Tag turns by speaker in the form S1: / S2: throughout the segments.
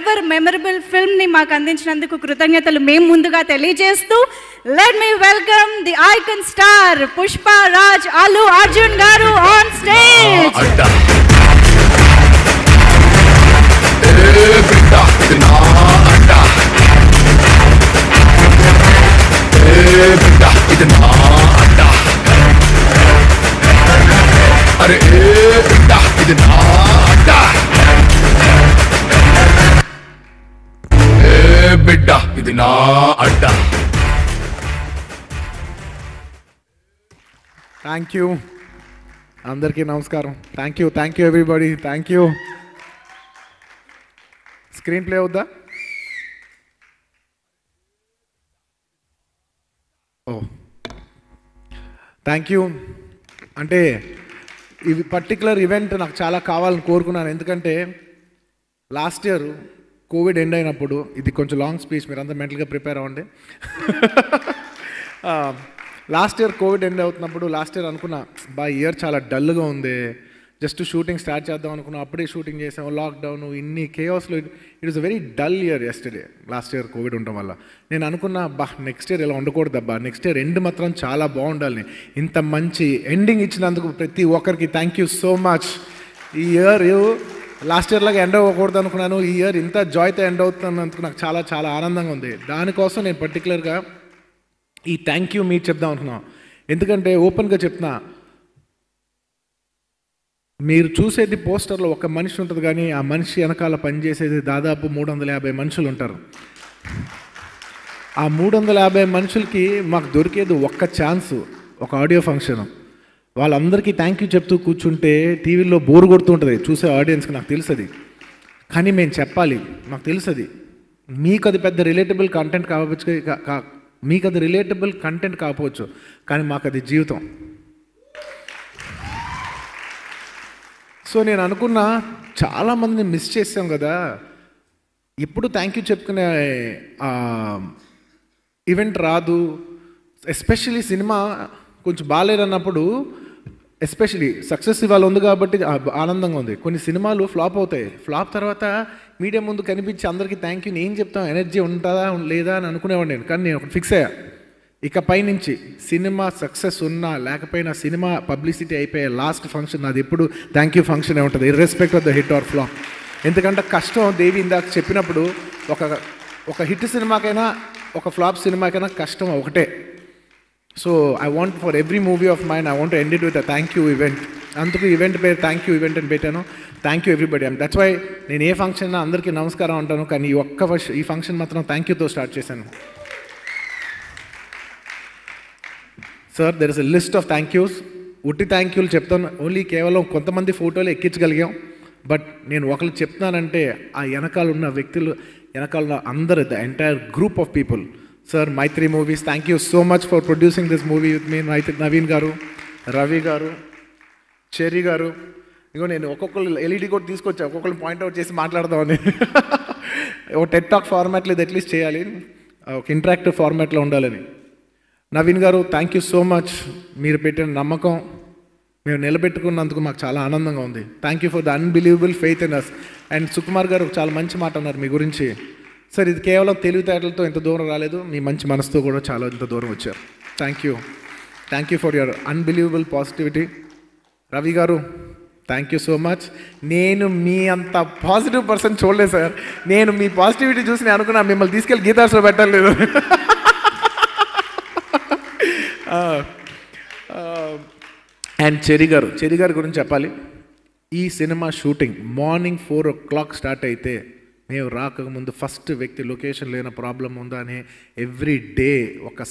S1: Ever memorable ఫిల్మ్ని మాకు అందించినందుకు కృతజ్ఞతలు మేము ముందుగా తెలియజేస్తూ let me welcome the icon star Pushpa Raj Allu Arjun గారు ఆన్ స్టేజ్.
S2: अरे बेटा इतना अड्डा बेटा इतना अड्डा.
S3: థ్యాంక్ యూ అందరికీ నమస్కారం. Thank you everybody. Thank you. Screenplay అవుద్దా? Oh thank you. అంటే ఇది పర్టికులర్ ఈవెంట్ నాకు చాలా కావాలని కోరుకున్నాను. ఎందుకంటే లాస్ట్ ఇయర్ కోవిడ్ ఎండ్ అయినప్పుడు, ఇది కొంచెం లాంగ్ స్పీచ్, మీరు అంతా మెంటల్గా ప్రిపేర్ అవ్వండి. లాస్ట్ ఇయర్ కోవిడ్ ఎండ్ అవుతున్నప్పుడు లాస్ట్ ఇయర్ అనుకున్నా, ఇయర్ చాలా డల్గా ఉంది, జస్ట్ షూటింగ్ స్టార్ట్ చేద్దాం అనుకున్నాం. అప్పుడే షూటింగ్ చేసాం, లాక్డౌన్, ఇన్ని కేఆస్లో. It is a very dull year yesterday, last year COVID ఉండటం వల్ల. నేను అనుకున్నా, నెక్స్ట్ ఇయర్ ఇలా ఉండకూడదబ్బా, నెక్స్ట్ ఇయర్ ఎండ్ మాత్రం చాలా బాగుండాలి. ఇంత మంచి ఎండింగ్ ఇచ్చినందుకు ప్రతి ఒక్కరికి థ్యాంక్ యూ సో మచ్. ఈ ఇయర్ లాస్ట్ ఇయర్ లాగా ఎండ్ అవ్వకూడదు అనుకున్నాను, ఈ ఇయర్ ఇంత జాయ్తో ఎండ్ అవుతున్నందుకు నాకు చాలా చాలా ఆనందంగా ఉంది. దానికోసం నేను పర్టికులర్గా ఈ థ్యాంక్ యూ మీట్ చెప్దాం అనుకున్నాను. ఎందుకంటే ఓపెన్గా చెప్తున్నా, మీరు చూసేది పోస్టర్లో ఒక మనిషి ఉంటుంది, కానీ ఆ మనిషి వెనకాల పనిచేసేది దాదాపు 350 మనుషులు ఉంటారు. ఆ 350 మనుషులకి మాకు దొరికేది ఒక్క ఛాన్సు, ఒక ఆడియో ఫంక్షన్. వాళ్ళందరికీ థ్యాంక్ యూ చెప్తూ కూర్చుంటే టీవీలో బోర్ కొడుతూ ఉంటుంది చూసే ఆడియన్స్కి, నాకు తెలుసది. కానీ మేము చెప్పాలి, నాకు తెలుసది. మీకు అది పెద్ద రిలేటబుల్ కంటెంట్ కాకపోవచ్చు, కానీ మాకు అది జీవితం. సో నేను అనుకున్నా, చాలామందిని మిస్ చేసాం కదా, ఎప్పుడు థ్యాంక్ యూ చెప్పుకునే ఈవెంట్ రాదు. ఎస్పెషలీ సినిమా కొంచెం బాగాలేదన్నప్పుడు, ఎస్పెషలీ సక్సెస్ ఇవాళ ఉంది కాబట్టి ఆనందంగా ఉంది. కొన్ని సినిమాలు ఫ్లాప్ అవుతాయి, ఫ్లాప్ తర్వాత మీడియా ముందు కనిపించి అందరికీ థ్యాంక్ యూ ఏం చెప్తాం, ఎనర్జీ ఉంటుందా లేదా అని అనుకునేవాడు నేను. కానీ నేను ఒకటి ఫిక్స్ అయ్యా, ఇకపై నుంచి సినిమా సక్సెస్ ఉన్నా లేకపోయినా, సినిమా పబ్లిసిటీ అయిపోయే లాస్ట్ ఫంక్షన్ అది ఎప్పుడు థ్యాంక్ యూ ఫంక్షన్ ఉంటుంది, irrespective of the hit or flop. ఎందుకంటే కష్టం, దేవి ఇందాక చెప్పినప్పుడు, ఒక హిట్ సినిమాకైనా ఒక ఫ్లాప్ సినిమాకైనా కష్టం ఒకటే. So I want for every movie of mine, I want to end it with a thank you event. అందుకు ఈవెంట్ పేరు థ్యాంక్ యూ ఈవెంట్ అని పెట్టాను. Thank you everybody. That's why నేను ఏ ఫంక్షన్ అందరికీ నమస్కారం అంటాను, కానీ ఈ ఫంక్షన్ మాత్రం థ్యాంక్ యూతో స్టార్ట్ చేశాను. Sir, there is a list of thank use. ఉట్టి థ్యాంక్ యూలు చెప్తాను, ఓన్లీ కేవలం కొంతమంది ఫోటోలు ఎక్కించగలిగాం. బట్ నేను ఒకరు చెప్తున్నానంటే ఆ వెనకాల ఉన్న వ్యక్తులు, వెనకాల ఉన్న అందరు, the entire group of people. Sir, Mythri Movies, thank you so much for producing this movie with me. Naveen garu, Ravi గారు, చెర్రీ గారు. ఇగో నేను ఒక్కొక్కరు ఎల్ఈడి కూడా తీసుకొచ్చా, ఒక్కొక్కరు పాయింట్అవుట్ చేసి మాట్లాడదామని. ఒక టెడ్ టాక్ ఫార్మాట్లో ఇది అట్లీస్ట్ చేయాలి, ఒక ఇంటరాక్టివ్ ఫార్మాట్లో ఉండాలని. నవీన్ గారు, థ్యాంక్ యూ సో మచ్. మీరు పెట్టిన నమ్మకం మేము నిలబెట్టుకున్నందుకు మాకు చాలా ఆనందంగా ఉంది. Thank you for the unbelievable faith in us. And Sukumar గారు చాలా మంచి మాట అన్నారు మీ గురించి. సార్, ఇది కేవలం తెలివితేటలతో ఇంత దూరం రాలేదు, మీ మంచి మనసుతో కూడా చాలా ఇంత దూరం వచ్చారు. Thank you for your unbelievable positivity. Ravi గారు, థ్యాంక్ యూ సో మచ్. నేను మీ అంత పాజిటివ్ పర్సన్ చూడలేదు సార్. నేను మీ పాజిటివిటీ చూసి నేను అనుకున్నా మిమ్మల్ని తీసుకెళ్ళి గీతార్స్లో పెట్టలేదు. అండ్ చెర్రీ గారి గురించి చెప్పాలి. ఈ cinema shooting morning 4 o'clock start అయితే, మేము రాకముందు ఫస్ట్ వ్యక్తి లొకేషన్ లేని ప్రాబ్లం ఉందా అని ఎవ్రీ డే ఒక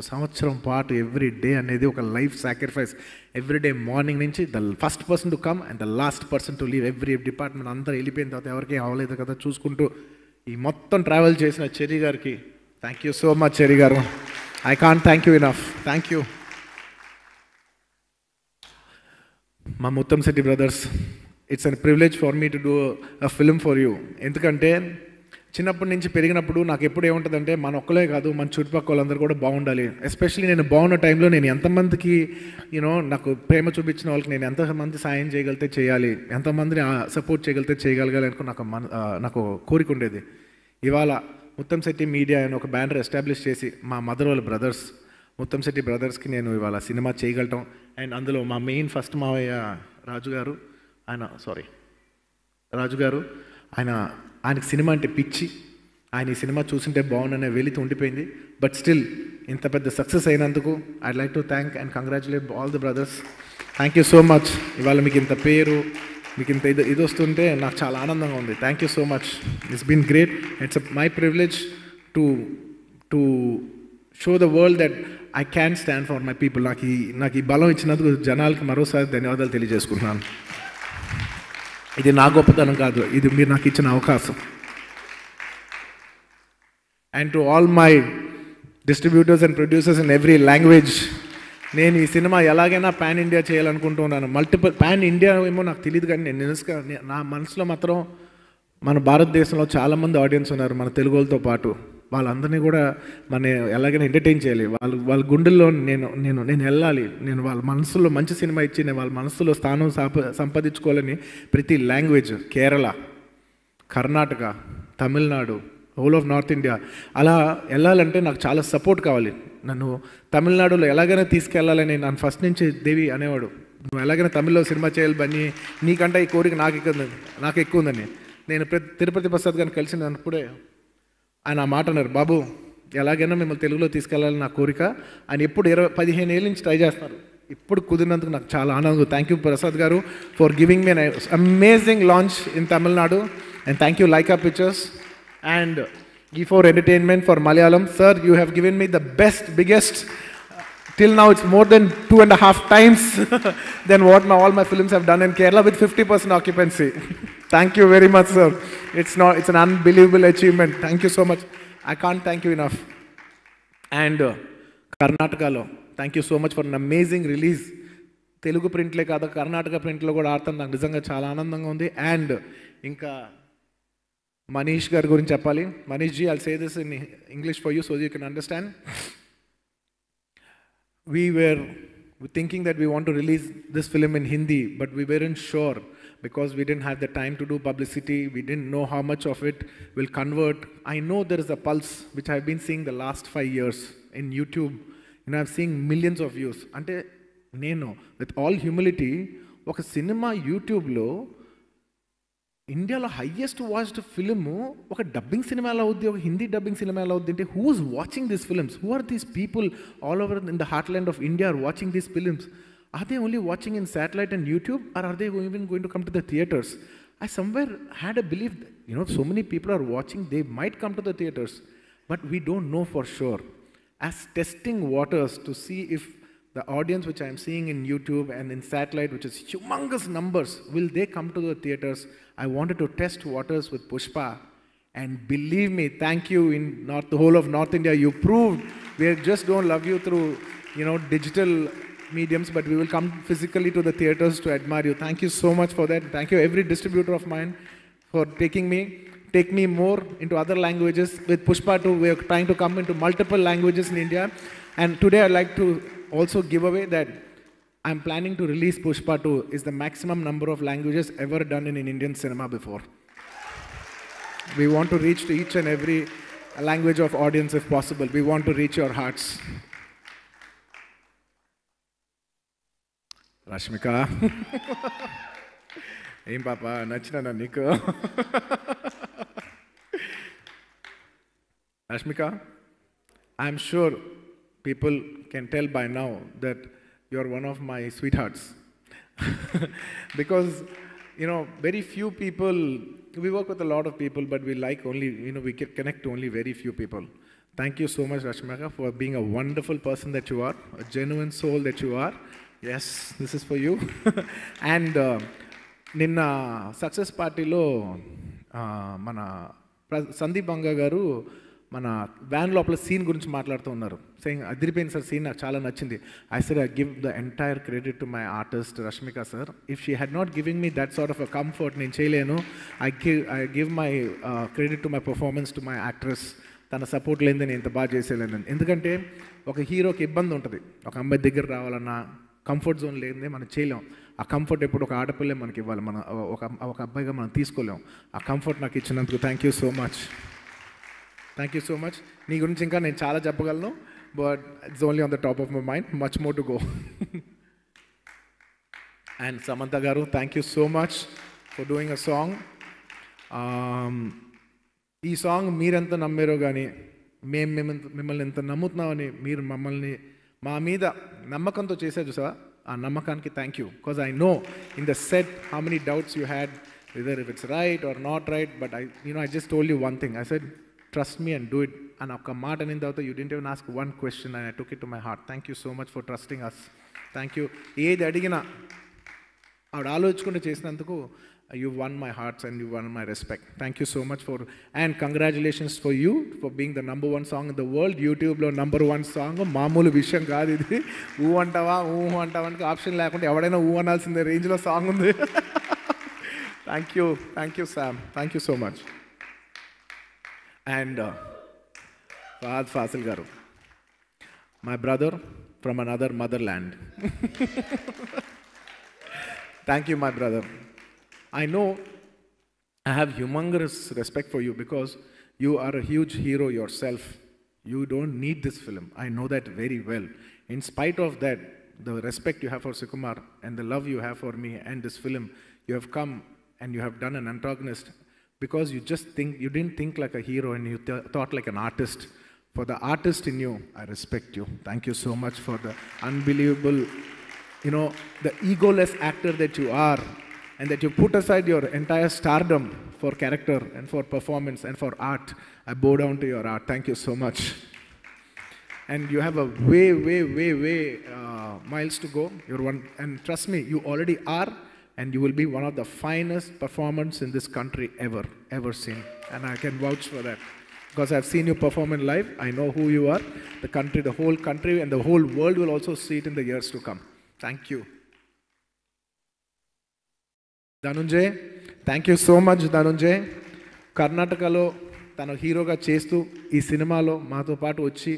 S3: సంవత్సరం పాటు ఎవ్రీ డే అనేది ఒక life sacrifice. Every day morning నుంచి the first person to come and the last person to leave. Every department అందరూ వెళ్ళిపోయిన తర్వాత ఎవరికి అవ్వలేదు కదా చూసుకుంటూ ఈ మొత్తం ట్రావెల్ చేసిన చెర్రీ గారికి thank you so much. Cherry garu, I can't thank you enough. Thank you. మా Muttamsetty brothers, it's an privilege for me to do a film for you. ఎందుకంటే చిన్నప్పటి నుంచి పెరిగినప్పుడు నాకు ఎప్పుడు ఏముంటుందంటే మన ఒక్కలే కాదు మన చుట్టుపక్కల వాళ్ళందరూ కూడా బాగుండాలి. ఎస్పెషల్లీ నేను బాగున్న టైంలో నేను ఎంతమందికి నాకు ప్రేమ చూపించిన వాళ్ళకి నేను ఎంతమంది సాయం చేయగలిగితే చేయాలి, ఎంతమందిని సపోర్ట్ చేయగలిగితే చేయగలగాలి అనుకో నాకు కోరిక ఉండేది. ఇవాళ ముత్తంశెట్టి మీడియా అని ఒక బ్యానర్ ఎస్టాబ్లిష్ చేసి మా మదర్ వాళ్ళ బ్రదర్స్ ముత్తంశెట్టి బ్రదర్స్కి నేను ఇవాళ సినిమా చేయగలటం. అండ్ అందులో మా మెయిన్ ఫస్ట్ మావయ్య రాజు గారు ఆయనకి సినిమా అంటే పిచ్చి. ఆయన ఈ సినిమా చూసింటే బాగుందనే వెళితే ఉండిపోయింది. బట్ స్టిల్ ఇంత పెద్ద సక్సెస్ అయినందుకు I'd like to thank and congratulate all the brothers. Thank you so much. ఇవాళ మీకు ఇంత పేరు, మీకు ఇంత ఇది వస్తుంటే నాకు చాలా ఆనందంగా ఉంది. Thank you so much. It's been great. It's my privilege to show the world that I can stand for my people. నాకు ఈ బలం ఇచ్చినందుకు జనాలకి మరోసారి ధన్యవాదాలు తెలియజేసుకుంటున్నాను. ఇది నా గొప్పతనం కాదు, ఇది మీరు నాకు ఇచ్చిన అవకాశం. And to all my distributors and producers in every language, నేను ఈ సినిమా ఎలాగైనా పాన్ ఇండియా చేయాలనుకుంటున్నాను. మల్టిపుల్ పాన్ ఇండియా ఏమో నాకు తెలియదు, కానీ నా మనసులో మాత్రం మన భారతదేశంలో చాలామంది ఆడియన్స్ ఉన్నారు మన తెలుగు వాళ్ళతో పాటు. వాళ్ళందరినీ కూడా మనం ఎలాగైనా ఎంటర్టైన్ చేయాలి. వాళ్ళ గుండెల్లో నేను వెళ్ళాలి. నేను వాళ్ళ మనసులో మంచి సినిమా ఇచ్చి నేను వాళ్ళ మనసులో స్థానం సంపాదించుకోవాలని ప్రతి language, Kerala, Karnataka, Tamil Nadu, whole of north India అలా వెళ్ళాలంటే నాకు చాలా సపోర్ట్ కావాలి. నన్ను తమిళనాడులో ఎలాగైనా తీసుకెళ్ళాలని నన్ను ఫస్ట్ నుంచి దేవి అనేవాడు, నువ్వు ఎలాగైనా తమిళ్లో సినిమా చేయాలి బన్నీ, నీకంటే ఈ కోరిక నాకు ఎక్కువ ఉందని. నేను తిరుపతి ప్రసాద్ గారిని కలిసినప్పుడే ఆయన ఆ మాట అన్నారు, బాబు ఎలాగైనా మిమ్మల్ని తెలుగులో తీసుకెళ్ళాలని నా కోరిక. ఆయన ఎప్పుడు 15 ఏళ్ళ నుంచి ట్రై చేస్తున్నారు. ఇప్పుడు కుదిరినందుకు నాకు చాలా ఆనందం. థ్యాంక్ యూ ప్రసాద్ గారు for giving me amazing launch in Tamil Nadu. And thank you Lyca Pictures and E4 Entertainment for Malayalam. Sir, you have given me the biggest, till now it's more than 2.5 times than what all my films have done in Kerala with 50% occupancy. Thank you very much, sir. It's an unbelievable achievement. Thank you so much. I can't thank you enough. And Karnataka lo, thank you so much for an amazing release. Telugu print le kada Karnataka print lo kuda aartam నాకు నిజంగా చాలా ఆనందంగా ఉంది. And ఇంకా మనీష్ గారి గురించి చెప్పాలి. Manish ji, I'll say this in English for you so you can understand. We were thinking that we want to release this film in Hindi, but we weren't sure because we didn't have the time to do publicity. We didn't know how much of it will convert. I know there is a pulse which I've been seeing the last 5 years in YouTube. I've seen millions of views. Ante nenu with all humility oka cinema YouTube lo ఇండియాలో highest watched film ఒక dubbing సినిమా ఎలా అవుద్ది, ఒక Hindi dubbing సినిమా ఎలా అవుద్ది అంటే who is watching these films? Who are these people all over in the heartland of India are watching these films? Are they only watching in satellite and YouTube or are they even going to come to the theatres? I somewhere had a believe so many people are watching, they might come to the theatres, but we don't know for sure. As testing waters to see if the audience which I am seeing in YouTube and in satellite, which is humongous numbers, will they come to the theaters? I wanted to test waters with Pushpa, and believe me, thank you in the whole of North India. You proved we just don't love you through digital mediums, but we will come physically to the theaters to admire you. Thank you so much for that. Thank you every distributor of mine for take me more into other languages. With Pushpa 2, we are trying to come into multiple languages in India, and today I'd like to also give away that I'm planning to release Pushpa 2 is the maximum number of languages ever done in Indian cinema before. We want to reach to each and every language of audience if possible. We want to reach your hearts. Rashmika. Em papa, nachina na niku. Rashmika, I'm sure people can tell by now that you're one of my sweethearts. Because, very few people, we work with a lot of people, but we like only, we can connect to only very few people. Thank you so much, Rashmika, for being a wonderful person that you are, a genuine soul that you are. Yes, this is for you. And, Ninna success party lo, mana Sandeep Banga garu, మన van లోపల scene గురించి మాట్లాడుతూ ఉన్నారు. Saying అదిరిపోయింది sir scene, నాకు చాలా నచ్చింది. I said I give the entire credit to my artist Rashmika sir. If she had not giving me that sort of a comfort, నేను చేయలేను. I give my credit to my performance to my actress. తన support లేనిదే నేను ఇంత బాగా చేసేలేను. ఎందుకంటే ఒక హీరోకి ఇబ్బంది ఉంటుంది, ఒక అమ్మాయి దగ్గర రావాలన్నా కంఫర్ట్ జోన్ లేనిదే మనం చేయలేం. ఆ కంఫర్ట్ ఎప్పుడు ఒక ఆడపిల్లే మనకి ఇవ్వాలి, మన ఒక అబ్బాయిగా మనం తీసుకోలేం. ఆ కంఫర్ట్ నాకు ఇచ్చినందుకు thank you so much, thank you so much. నీ గురించి ఇంకా నేను చాలా చెప్పగలను, but it's only on the top of my mind, much more to go. And Samantha garu, thank you so much for doing a song. ఈ song మీరెంత నమ్మారో కానీ మేము మిమ్మల్ని ఎంత నమ్ముతున్నామని, మీరు మమ్మల్ని మా మీద నమ్మకంతో చేశారు చూసా, ఆ నమ్మకానికి thank you. Because I know in the set how many doubts you had, whether if it's right or not right, but I just told you one thing. I said trust me and do it, and ఒక్క మాట అనిన తర్వాత you didn't even ask one question and I took it to my heart. Thank you so much for trusting us. Thank you. ఏది అడిగినా ఆవిడ ఆలోచించుకుంటూ చేసినందుకు you won my hearts and you won my respect. Thank you so much for, and congratulations for you for being the number one song in the world. YouTube లో number one song మామూలు విషయం కాదు ఇది. ఊ అంటావా అంటే option లేకుండా ఎవడైనా ఊ అనాల్సిందే రేంజ్లో సాంగ్ ఉంది. Thank you Sam, thank you so much. And Fahadh Faasil garu, my brother from another motherland. Thank you my brother. I know I have humongous respect for you because you are a huge hero yourself. You don't need this film. I know that very well. In spite of that, the respect you have for Sukumar and the love you have for me and this film, you have come and you have done an antagonist because you didn't think like a hero and you thought like an artist. For the artist in you, I respect you. Thank you so much for the unbelievable, the egoless actor that you are. And that you put aside your entire stardom for character and for performance and for art. I bow down to your art. Thank you so much. And you have a way miles to go. You're one, and trust me, you already are, and you will be one of the finest performers in this country ever seen. And I can vouch for that because I've seen you perform in live. I know who you are. The whole country, and the whole world will also see it in the years to come. Thank you. Dhananjay, thank you so much Dhananjay. కర్ణాటకలో తన హీరోగా చేస్తూ ఈ సినిమాలో మాతో పాటు వచ్చి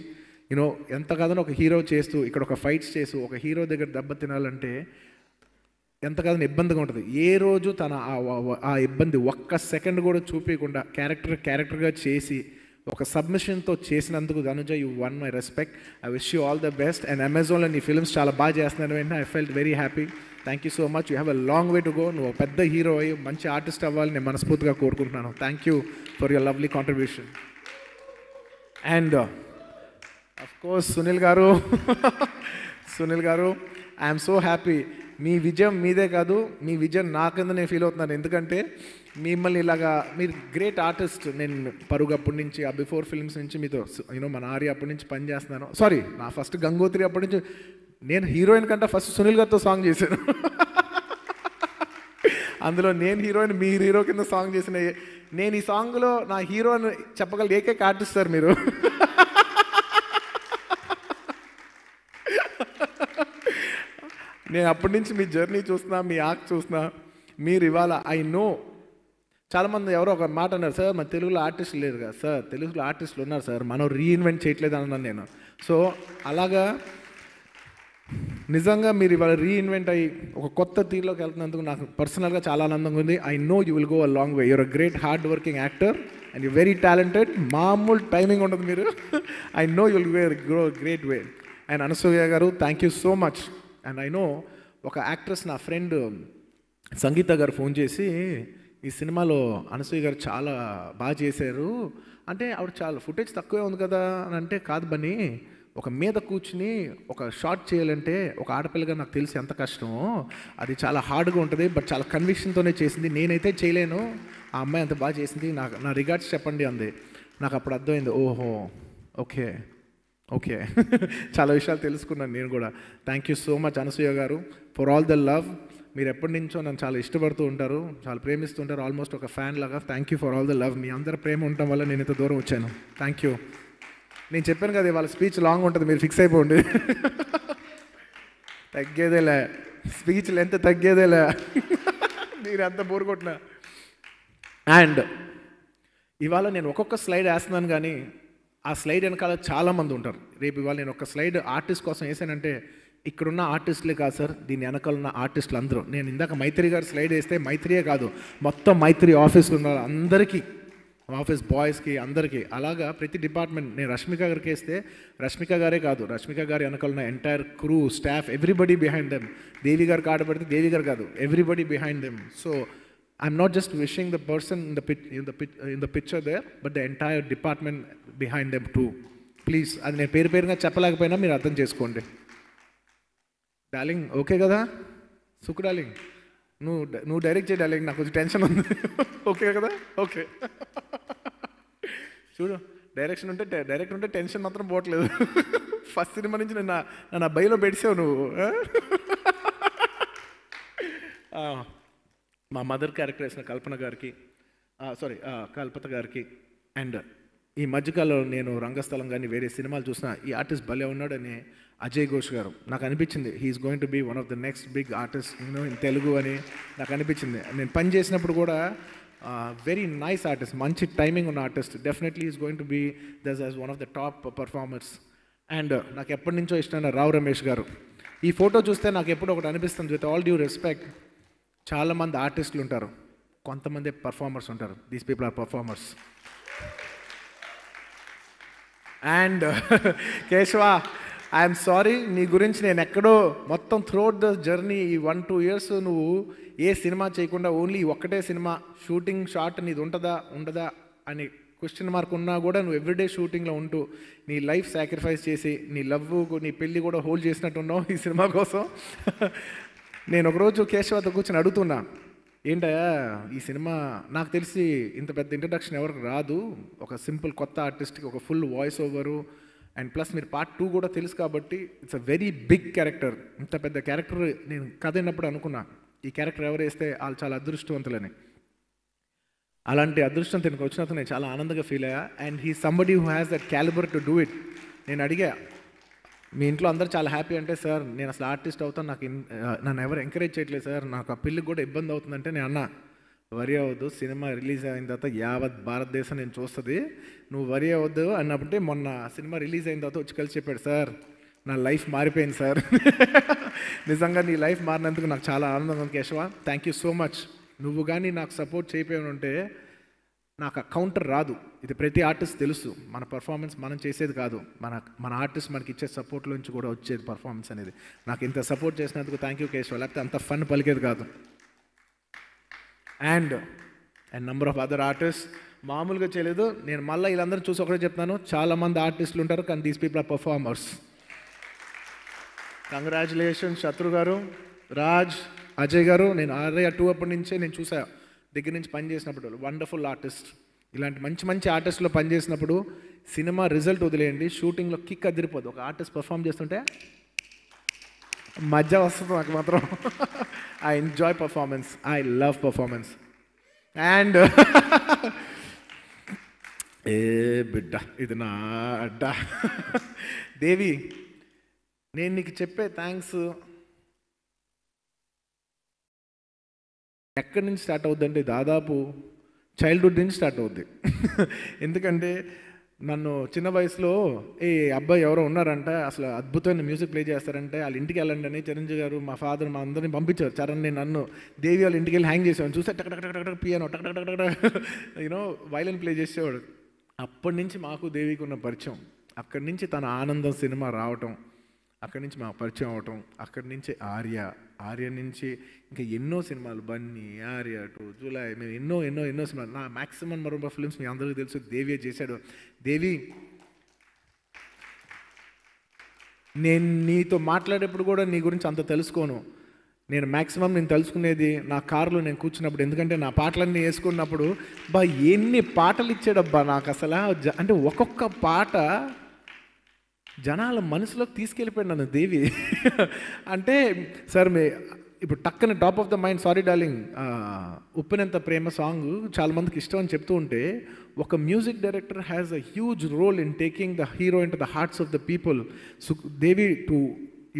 S3: ఎంత కాదని ఒక హీరో చేస్తూ ఇక్కడ ఒక ఫైట్స్ చేస్తూ ఒక హీరో దగ్గర దెబ్బ తినాలంటే ఎంత కాదని ఇబ్బందిగా ఉంటుంది. ఏ రోజు తన ఆ ఇబ్బంది ఒక్క సెకండ్ కూడా చూపించకుండా క్యారెక్టర్గా చేసి ఒక సబ్మిషన్తో చేసినందుకు Dhananjay, you won my respect. I wish you all the best. And అమెజాన్లో నీ ఫిల్మ్స్ చాలా బాగా చేస్తున్నాను వెంటనే I felt very happy. Thank you so much. You have a long way to go. నువ్వు పెద్ద హీరో అయ్యి మంచి ఆర్టిస్ట్ అవ్వాలని నేను మనస్ఫూర్తిగా కోరుకుంటున్నాను. Thank you for your lovely contribution. And of course Sunil గారు, ఐఎమ్ సో హ్యాపీ. మీ విజయం మీదే కాదు, మీ విజయం నా కింద నేను ఫీల్ అవుతున్నాను. ఎందుకంటే మిమ్మల్ని ఇలాగా, మీరు గ్రేట్ ఆర్టిస్ట్. నేను పరుగు అప్పటి నుంచి, ఆ బిఫోర్ ఫిల్మ్స్ నుంచి మీతో మన ఆర్య అప్పటి నుంచి పనిచేస్తున్నాను. సారీ, నా ఫస్ట్ గంగోత్రి అప్పటి నుంచి. నేను హీరోయిన్ కంటే ఫస్ట్ సునీల్ గారితో సాంగ్ చేశాను. అందులో నేను హీరోయిన్, మీరు హీరో కింద సాంగ్ చేసిన. నేను ఈ సాంగ్లో నా హీరో అని చెప్పగల ఏకైక ఆర్టిస్ట్ సార్ మీరు. నేను అప్పటి నుంచి మీ జర్నీ చూస్తున్నా, మీ యాక్ట్ చూస్తున్నా. మీరు ఇవాళ ఐ నో చాలామంది ఎవరో ఒక మాట అన్నారు, సార్ మన తెలుగులో ఆర్టిస్టులు లేరు కదా సార్. తెలుగులో ఆర్టిస్టులు ఉన్నారు సార్, మనం రీఇన్వెంట్ చేయట్లేదు అన్నాను నేను. సో అలాగా నిజంగా మీరు ఇవాళ రీఇన్వెంట్ అయ్యి ఒక కొత్త తీరులోకి వెళ్తున్నందుకు నాకు పర్సనల్గా చాలా ఆనందంగా ఉంది. I know you will go a long way. You're a great hard working actor and you very talented. మామూలు టైమింగ్ ఉండదు మీరు. I know you will grow great way. And Anasuya garu, thank you so much. And I know ఒక actress, నా friend Sangeetha garu phone చేసి, ఈ సినిమాలో అనసూయ గారు చాలా బాగా చేశారు అంటే, ఆవిడ చాలా ఫుటేజ్ తక్కువే ఉంది కదా అని అంటే, కాదు బన్నీ, ఒక మీద కూర్చుని ఒక షాట్ చేయాలంటే ఒక ఆడపిల్లగా నాకు తెలిసి ఎంత కష్టమో, అది చాలా హార్డ్గా ఉంటుంది. బట్ చాలా కన్విక్షన్తోనే చేసింది. నేనైతే చేయలేను, ఆ అమ్మాయి అంత బాగా చేసింది, నా రిగార్డ్స్ చెప్పండి అంది. నాకు అప్పుడు అర్థమైంది, ఓహో ఓకే చాలా విషయాలు తెలుసుకున్నాను నేను కూడా. Thank you so much Anasuya గారు ఫర్ ఆల్ ద లవ్ మీరు ఎప్పటి నుంచో నన్ను చాలా ఇష్టపడుతూ ఉంటారు, చాలా ప్రేమిస్తూ ఉంటారు, ఆల్మోస్ట్ ఒక ఫ్యాన్ లాగా. Thank you for all the love. మీ అందరి ప్రేమ ఉండటం వల్ల నేను ఇంత దూరం వచ్చాను. Thank you. నేను చెప్పాను కదా వాళ్ళ స్పీచ్ లాంగ్ ఉంటుంది, మీరు ఫిక్స్ అయిపోండి. తగ్గేదేలే, స్పీచ్ లెంత్ తగ్గేదేలే. మీరు అంత బోర్ కొట్టినా. అండ్ ఇవాళ నేను ఒక్కొక్క స్లైడ్ వేస్తున్నాను, కానీ ఆ స్లైడ్ వెనకాల చాలామంది ఉంటారు. రేపు ఇవాళ నేను ఒక స్లైడ్ ఆర్టిస్ట్ కోసం వేసానంటే ఇక్కడున్న ఆర్టిస్టులే కాదు సార్, దీని వెనకాల ఉన్న ఆర్టిస్టులు అందరూ. నేను ఇందాక మైత్రి గారు స్లైడ్ వేస్తే మైత్రియే కాదు, మొత్తం మైత్రి ఆఫీస్లో ఉన్న అందరికీ, ఆఫీస్ బాయ్స్కి అందరికీ, అలాగా ప్రతి డిపార్ట్మెంట్. నేను రష్మిక గారికి వేస్తే రష్మిక గారే కాదు, రష్మిక గారి వెనకాల ఉన్న entire crew, staff, everybody behind them. Devi garu కాడ పడితే దేవి గారు కాదు, everybody behind them. So I'm not just wishing the person in the picture there, but the entire department behind them too. Please, అది నేను పేరుగా చెప్పలేకపోయినా మీరు అర్థం చేసుకోండి. డార్లింగ్ ఓకే కదా? సుఖ డార్లింగ్, నువ్వు డైరెక్ట్ చేయి డార్లింగ్, నాకు కొంచెం టెన్షన్ ఉంది. ఓకే కదా? ఓకే. చూడు, డైరెక్ట్ ఉంటే టెన్షన్ మాత్రం పోవట్లేదు. ఫస్ట్ సినిమా నుంచి నన్ను బయలో పెట్టావు నువ్వు. మా మదర్ క్యారెక్టర్ వేసిన కల్పన గారికి, కల్పత గారికి, అండ్ ఈ మధ్యకాలంలో నేను రంగస్థలం కానీ వేరే సినిమాలు చూసిన ఈ ఆర్టిస్ట్ భలే ఉన్నాడని అజయ్ ఘోష్ గారు. నాకు అనిపించింది he's going to be one of the next big artist in Telugu అని నాకు అనిపించింది. నేను పని చేసినప్పుడు కూడా వెరీ నైస్ ఆర్టిస్ట్, మంచి టైమింగ్ ఉన్న artist. Definitely is going to be thus as one of the top performers. And నాకు ఎప్పటి నుంచో ఇష్టమైన రావు రమేష్ గారు. ఈ ఫోటో చూస్తే నాకు ఎప్పుడు ఒకటి అనిపిస్తుంది, విత్ ఆల్ డ్యూ రెస్పెక్ట్, చాలామంది ఆర్టిస్టులు ఉంటారు, కొంతమంది పర్ఫార్మర్స్ ఉంటారు. These people are performers. And Keshava, I'm sorry, నీ గురించి నేను ఎక్కడో మొత్తం త్రూఅవుట్ ద జర్నీ ఈ 1-2 years నువ్వు ఏ సినిమా చేయకుండా ఓన్లీ ఒక్కటే సినిమా షూటింగ్ షాట్ నీది ఉండదా అని క్వశ్చన్ మార్క్ ఉన్నా కూడా నువ్వు ఎవ్రీడే షూటింగ్లో ఉంటూ నీ లైఫ్ సాక్రిఫైస్ చేసి నీ లవ్, నీ పెళ్ళి కూడా హోల్డ్ చేసినట్టున్నావు ఈ సినిమా కోసం. నేను ఒకరోజు కేశవతో కూర్చొని అడుగుతున్నా, ఏంటయ్యా ఈ సినిమా నాకు తెలిసి ఇంత పెద్ద ఇంట్రడక్షన్ ఎవరికి రాదు, ఒక సింపుల్ కొత్త ఆర్టిస్ట్కి ఒక full voice over, and plus మీరు Part 2 కూడా తెలుసు కాబట్టి it's a very big character. ఇంత పెద్ద క్యారెక్టర్ నేను కథ విన్నప్పుడు అనుకున్నా, ఈ క్యారెక్టర్ ఎవరు వేస్తే వాళ్ళు చాలా అదృష్టవంతులని. అలాంటి అదృష్టం తనకు వచ్చినందుకు నేను చాలా ఆనందంగా ఫీల్ అయ్యా. And he somebody who has that calibre to do it. నేను అడిగా, మీ ఇంట్లో అందరూ చాలా హ్యాపీ అంటే, సార్ నేను అసలు ఆర్టిస్ట్ అవుతాను, నన్ను ఎవరు ఎంకరేజ్ చేయట్లేదు సార్, నాకు ఆ పెళ్ళికి కూడా ఇబ్బంది అవుతుందంటే నేను అన్నా, వరి అవ్వద్దు, సినిమా రిలీజ్ అయిన తర్వాత యావత్ భారతదేశం నేను చూస్తుంది, నువ్వు వరి అవ్వద్దు అన్నప్పుడే మొన్న సినిమా రిలీజ్ అయిన తర్వాత వచ్చి కలిసి చెప్పాడు, సార్ నా లైఫ్ మారిపోయింది సార్. నిజంగా నీ లైఫ్ మారినందుకు నాకు చాలా ఆనందంగా ఉంది Keshava, thank you so much. నువ్వు కానీ నాకు సపోర్ట్ చేయకపోయి ఉంటే నాకు ఆ కౌంటర్ రాదు. ఇది ప్రతి ఆర్టిస్ట్ తెలుసు, మన పర్ఫార్మెన్స్ మనం చేసేది కాదు, మన ఆర్టిస్ట్ మనకి ఇచ్చే సపోర్ట్లో నుంచి కూడా వచ్చేది పర్ఫార్మెన్స్ అనేది. నాకు ఇంత సపోర్ట్ చేసినందుకు థ్యాంక్ యూ కేశవ, లేకపోతే అంత ఫన్ పలికేది కాదు. And number of other artist మామూలుగా చేయలేదు. నేను మళ్ళీ వీళ్ళందరూ చూసి ఒకటే చెప్తాను, చాలామంది ఆర్టిస్టులు ఉంటారు, కానీ these people are performers. Congratulations Shatru గారు, రాజ్, అజయ్ గారు. నేను Arya 2 అప్పటి నుంచే నేను చూసా, దగ్గర నుంచి పనిచేసినప్పుడు. Wonderful artist. ఇలాంటి మంచి మంచి ఆర్టిస్టులో పనిచేసినప్పుడు సినిమా రిజల్ట్ వదిలేయండి, షూటింగ్లో కిక్ అదిరిపోదు. ఒక ఆర్టిస్ట్ పర్ఫామ్ చేస్తుంటే మజా వస్తుంది నాకు మాత్రం. I enjoy performance, I love performance. And ఏ బిడ్డ ఇది నా అడ్డ. దేవి, నేను నీకు చెప్పే థ్యాంక్స్ ఎక్కడి నుంచి స్టార్ట్ అవుద్దంటే దాదాపు చైల్డ్హుడ్ నుంచి స్టార్ట్ అవుద్ది. ఎందుకంటే నన్ను చిన్న వయసులో ఏ అబ్బాయి ఎవరో ఉన్నారంట, అసలు అద్భుతమైన మ్యూజిక్ ప్లే చేస్తారంటే వాళ్ళ ఇంటికి వెళ్ళండి అని చిరంజీవి గారు, మా ఫాదర్, మా అందరిని పంపించారు. చరణ్ని, నన్ను, దేవి వాళ్ళ ఇంటికి వెళ్ళి హ్యాంగ్ చేసేవాడు. చూస్తే టక్ టక్ టక్ టక్ పియానో టక్ టక్ టక్ టక్ యూనో వైలెన్ ప్లే చేసేవాడు. అప్పటి నుంచి మాకు దేవికి ఉన్న పరిచయం. అక్కడి నుంచి తన ఆనందం సినిమా రావటం, అక్కడి నుంచి మా పరిచయం అవటం, అక్కడి నుంచి ఆర్య నుంచి ఇంకా ఎన్నో సినిమాలు, బన్నీ, Arya 2, జూలై, మేము ఎన్నో ఎన్నో ఎన్నో సినిమాలు. నా మ్యాక్సిమం నెంబర్ ఆఫ్ ఫిల్మ్స్ మీ అందరికీ తెలుసు, దేవియే చేశాడు. దేవి, నేను నీతో మాట్లాడేప్పుడు కూడా నీ గురించి అంత తెలుసుకోను. నేను మ్యాక్సిమం నేను తెలుసుకునేది నా కారులో నేను కూర్చున్నప్పుడు. ఎందుకంటే నా పాటలన్నీ వేసుకున్నప్పుడు ఎన్ని పాటలు ఇచ్చాడబ్బా నాకు అసలు. అంటే ఒక్కొక్క పాట జనాల మనసులోకి తీసుకెళ్ళిపోయాడు నన్ను దేవి. అంటే సార్ ఇప్పుడు టక్కన top of the mind sorry darling ఉప్పినంత ప్రేమ సాంగ్ చాలా మందికి ఇష్టం అని చెప్తూ ఉంటే ఒక music director has a huge role in taking the hero into the hearts of the people. Devi టు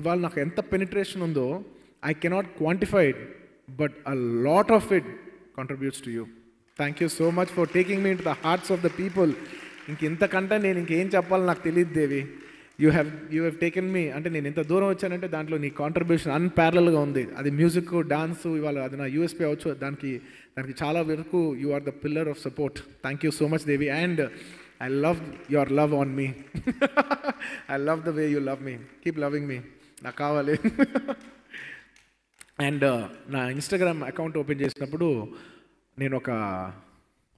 S3: ఇవాళ నాకు ఎంత పెనిట్రేషన్ ఉందో I cannot quantify it, but a lot of it contributes to you. Thank you so much for taking me into the hearts of the people. ఇంతకంటే నేను ఇంకేం చెప్పాలో నాకు తెలియదు దేవి. యూ హ్యావ్ టేకెన్ మీ, అంటే నేను ఎంత దూరం వచ్చానంటే దాంట్లో నీ కాంట్రిబ్యూషన్ అన్పారలల్గా ఉంది. అది మ్యూజిక్, డాన్స్, ఇవాళ అది నా యూఎస్పీ అవచ్చు. దానికి చాలా వరకు you are the pillar of support. Thank you so much Devi. And I love your love on me. I love the way you love me. Keep loving me. నాకు కావాలి. అండ్ నా ఇన్స్టాగ్రామ్ అకౌంట్ ఓపెన్ చేసినప్పుడు నేను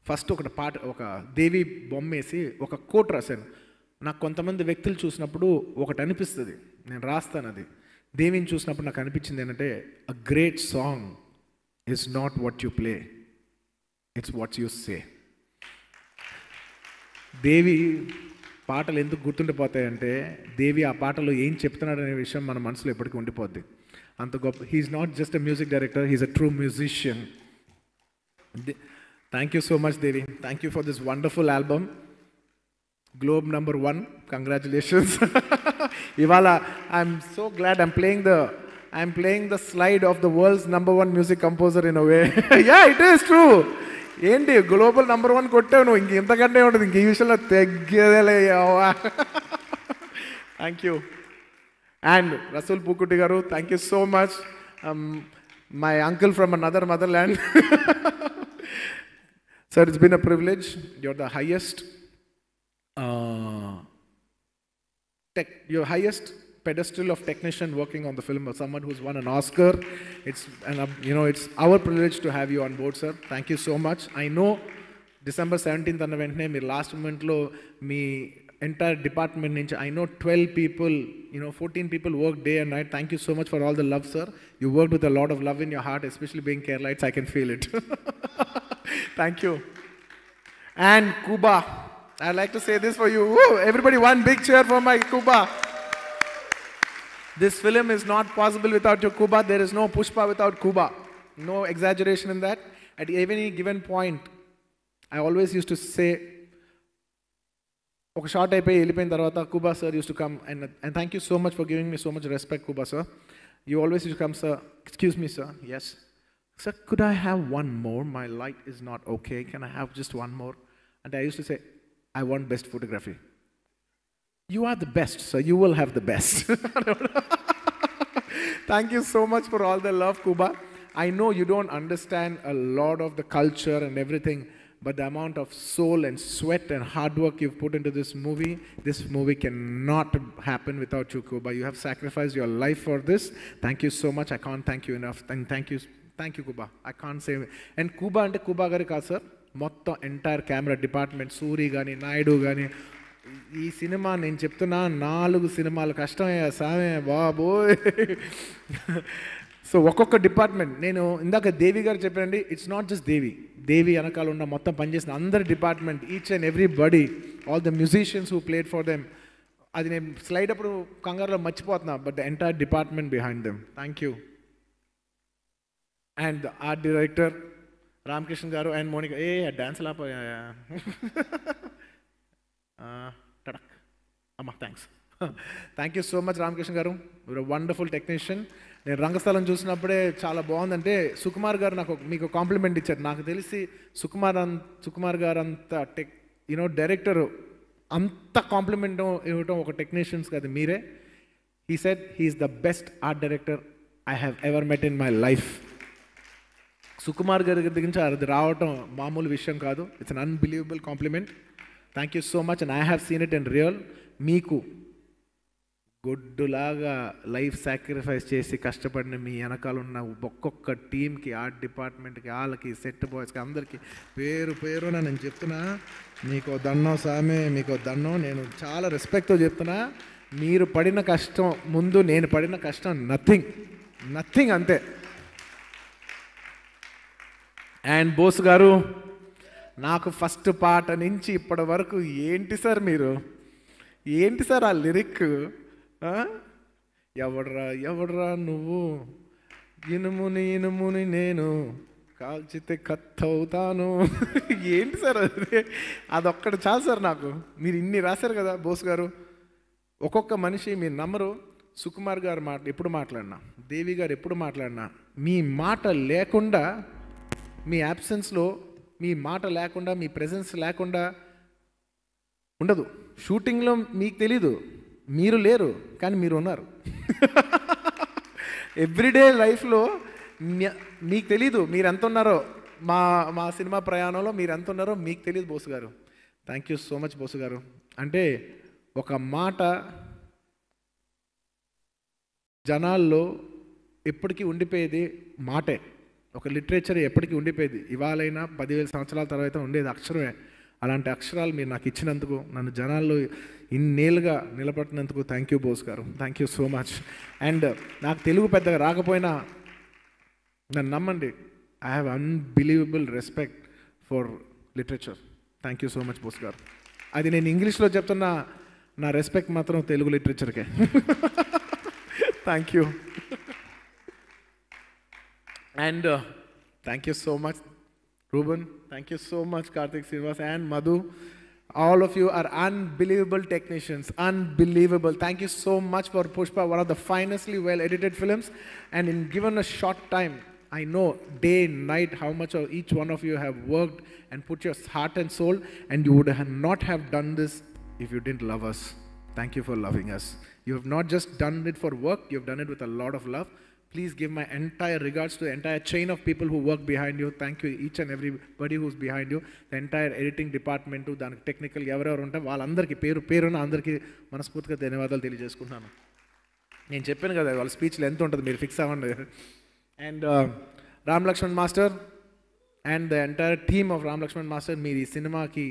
S3: first ఒక దేవి బొమ్మ వేసి ఒక coat రాశాను. నాకు కొంతమంది వ్యక్తులు చూసినప్పుడు ఒకటి అనిపిస్తుంది, నేను రాస్తాను. అది దేవిని చూసినప్పుడు నాకు అనిపించింది ఏంటంటే, a great song is not what you play, it's what you say. Devi పాటలు ఎందుకు గుర్తుండిపోతాయంటే, దేవి ఆ పాటలో ఏం చెప్తున్నాడు అనే విషయం మన మనసులో ఎప్పటికీ ఉండిపోద్ది. అంత గొప్ప. He's not just a music director, he's a true musician. Thank you so much Devi. Thank you for this wonderful album. Globe #1, congratulations. Ivala, I'm so glad I'm playing the slide of the world's #1 music composer in a way. Yeah, it is true. Endi global #1 kottavu nu inga intakante untadi, inga ee vishayalo teggedele. Thank you. And Rasul Pukutti garu, thank you so much. My uncle from another motherland. Sir, it's been a privilege. You're the highest your highest pedestal of technician working on the film, or someone who's won an Oscar. It's our privilege to have you on board, sir. Thank you so much. I know December 17th అన్న వెంటనే మీరు last మూమెంట్లో మీ entire department నుంచి I know 12 people, 14 people work day and night. Thank you so much for all the love, sir. You worked with a lot of love in your heart, especially being Keralites. I can feel it. Thank you. And Kuba, I'd like to say this for you. Woo! Everybody, one big cheer for my Kuba. This film is not possible without your Kuba. There is no Pushpa without Kuba. No exaggeration in that. At any given point, I always used to say, okay, short అయిపోయి వెళ్ళిపోయిన తర్వాత Kuba sir used to come, and thank you so much for giving me so much respect, Kuba sir. You always used to come, sir. Excuse me, sir. Yes. Sir, could I have one more? My light is not okay. Can I have just one more? And I used to say, I want best photography. You are the best, so you will have the best. Thank you so much for all the love, Kuba. I know you don't understand a lot of the culture and everything, but the amount of soul and sweat and hard work you've put into this movie cannot happen without you, Kuba. You have sacrificed your life for this. Thank you so much. I can't thank you enough. And thank you, Kuba. I can't say. And Kuba ante Kuba gari ka, sir. మొత్తం entire camera department, Suri కానీ నాయుడు కానీ, ఈ cinema నేను చెప్తున్నా 4 సినిమాలు కష్టమయ్యా సామే బాబోయ్. So ఒక్కొక్క డిపార్ట్మెంట్, నేను ఇందాక దేవి గారు చెప్పానండి, ఇట్స్ నాట్ జస్ట్ దేవి వెనకాల ఉన్న మొత్తం పనిచేసిన అందరి department, each and everybody, all the musicians who played for them. అది నేను స్లైడ్ అప్పుడు కంగారులో మర్చిపోతున్నా, but the entire department behind them. Thank you. And the art director Ramakrishna garu and Monika. Dance లాపోయా టడక్ అమ్మా. Thank you so much Ramakrishna garu. You're wonderful technician. నేను రంగస్థలం చూసినప్పుడే చాలా బాగుందంటే, సుకుమార్ గారు మీకు కాంప్లిమెంట్ ఇచ్చారు. నాకు తెలిసి సుకుమార్ గారు అంత డైరెక్టర్ అంత కాంప్లిమెంట్ ఇవ్వటం ఒక టెక్నీషియన్స్ కాదు, మీరే. He said he's the best art director I have ever met in my life. Sukumar గారి దగ్గర నుంచి అది రావటం మామూలు విషయం కాదు. It's an unbelievable compliment. Thank you so much. And I have seen it in real. మీకు గొడ్డులాగా లైఫ్ సాక్రిఫైస్ చేసి కష్టపడిన మీ వెనకాల ఉన్న ఒక్కొక్క టీంకి, ఆర్ట్ డిపార్ట్మెంట్కి, వాళ్ళకి, సెట్ బాయ్స్కి, అందరికీ పేరున నేను చెప్తున్నా, మీకు దన్నం సామే, మీకు దన్నం. నేను చాలా రెస్పెక్ట్తో చెప్తున్నా. మీరు పడిన కష్టం ముందు నేను పడిన కష్టం నథింగ్ అంతే. అండ్ బోస్ గారు, నాకు ఫస్ట్ పాట నుంచి ఇప్పటి వరకు ఏంటి సార్ ఆ లిరిక్, ఎవడ్రా నువ్వు ఇనుముని నేను కాల్చితే కత్తవుతాను. ఏంటి సార్ అది? అదొక్కటి చాలు సార్ నాకు. మీరు ఇన్ని రాశారు కదా బోస్ గారు. ఒక్కొక్క మనిషి మీరు నమ్మరు. సుకుమార్ గారు ఎప్పుడు మాట్లాడినా, దేవి గారు ఎప్పుడు మాట్లాడినా, మీ మాట లేకుండా, మీ యాబ్సెన్స్లో మీ మాట లేకుండా, మీ ప్రెజెన్స్ లేకుండా ఉండదు. షూటింగ్లో మీకు తెలీదు, మీరు లేరు, కానీ మీరు ఉన్నారు. ఎవ్రీడే లైఫ్లో మీకు తెలీదు మీరు ఎంత ఉన్నారో. మా సినిమా ప్రయాణంలో మీరు ఎంత ఉన్నారో మీకు తెలియదు బోసు గారు. థ్యాంక్ యూ సో మచ్ బోసు గారు. అంటే ఒక మాట జనాల్లో ఎప్పటికీ ఉండిపోయేది మాటే. ఒక లిటరేచర్ ఎప్పటికీ ఉండిపోయేది. ఇవాళైనా 10,000 సంవత్సరాల తర్వాత ఉండేది అక్షరమే. అలాంటి అక్షరాలు మీరు నాకు ఇచ్చినందుకు, నన్ను జనాల్లో ఇన్నేళ్ళుగా నిలబెట్టినందుకు thank you Bose garu. Thank you so much. And నాకు తెలుగు పెద్దగా రాకపోయినా నన్ను నమ్మండి, I have unbelievable respect for literature. Thank you so much Bose garu. అది నేను ఇంగ్లీష్లో చెప్తున్నా, నా రెస్పెక్ట్ మాత్రం తెలుగు లిటరేచర్కే. Thank you. And thank you so much Ruben, thank you so much Karthik Srinivas and Madhu. All of you are unbelievable technicians, unbelievable. Thank you so much for Pushpa, one of the finestly well edited films, and in given a short time, I know day and night how much of each one of you have worked and put your heart and soul, and you would not have done this if you didn't love us. Thank you for loving us. You have not just done it for work, you have done it with a lot of love. Please give my entire regards to the entire chain of people who work behind you. Thank you each and everybody who's behind you. The entire editing department, దానికి technical ఎవరెవరు ఉంటే వాళ్ళందరికీ పేరున అందరికీ మనస్ఫూర్తిగా ధన్యవాదాలు తెలియజేసుకుంటున్నాను. నేను చెప్పాను కదా వాళ్ళ స్పీచ్లో ఎంత ఉంటుంది, మీరు ఫిక్స్ అవ్వండి. And Ram Lakshman master and the entire team of Ram Lakshman master, మీరు ఈ సినిమాకి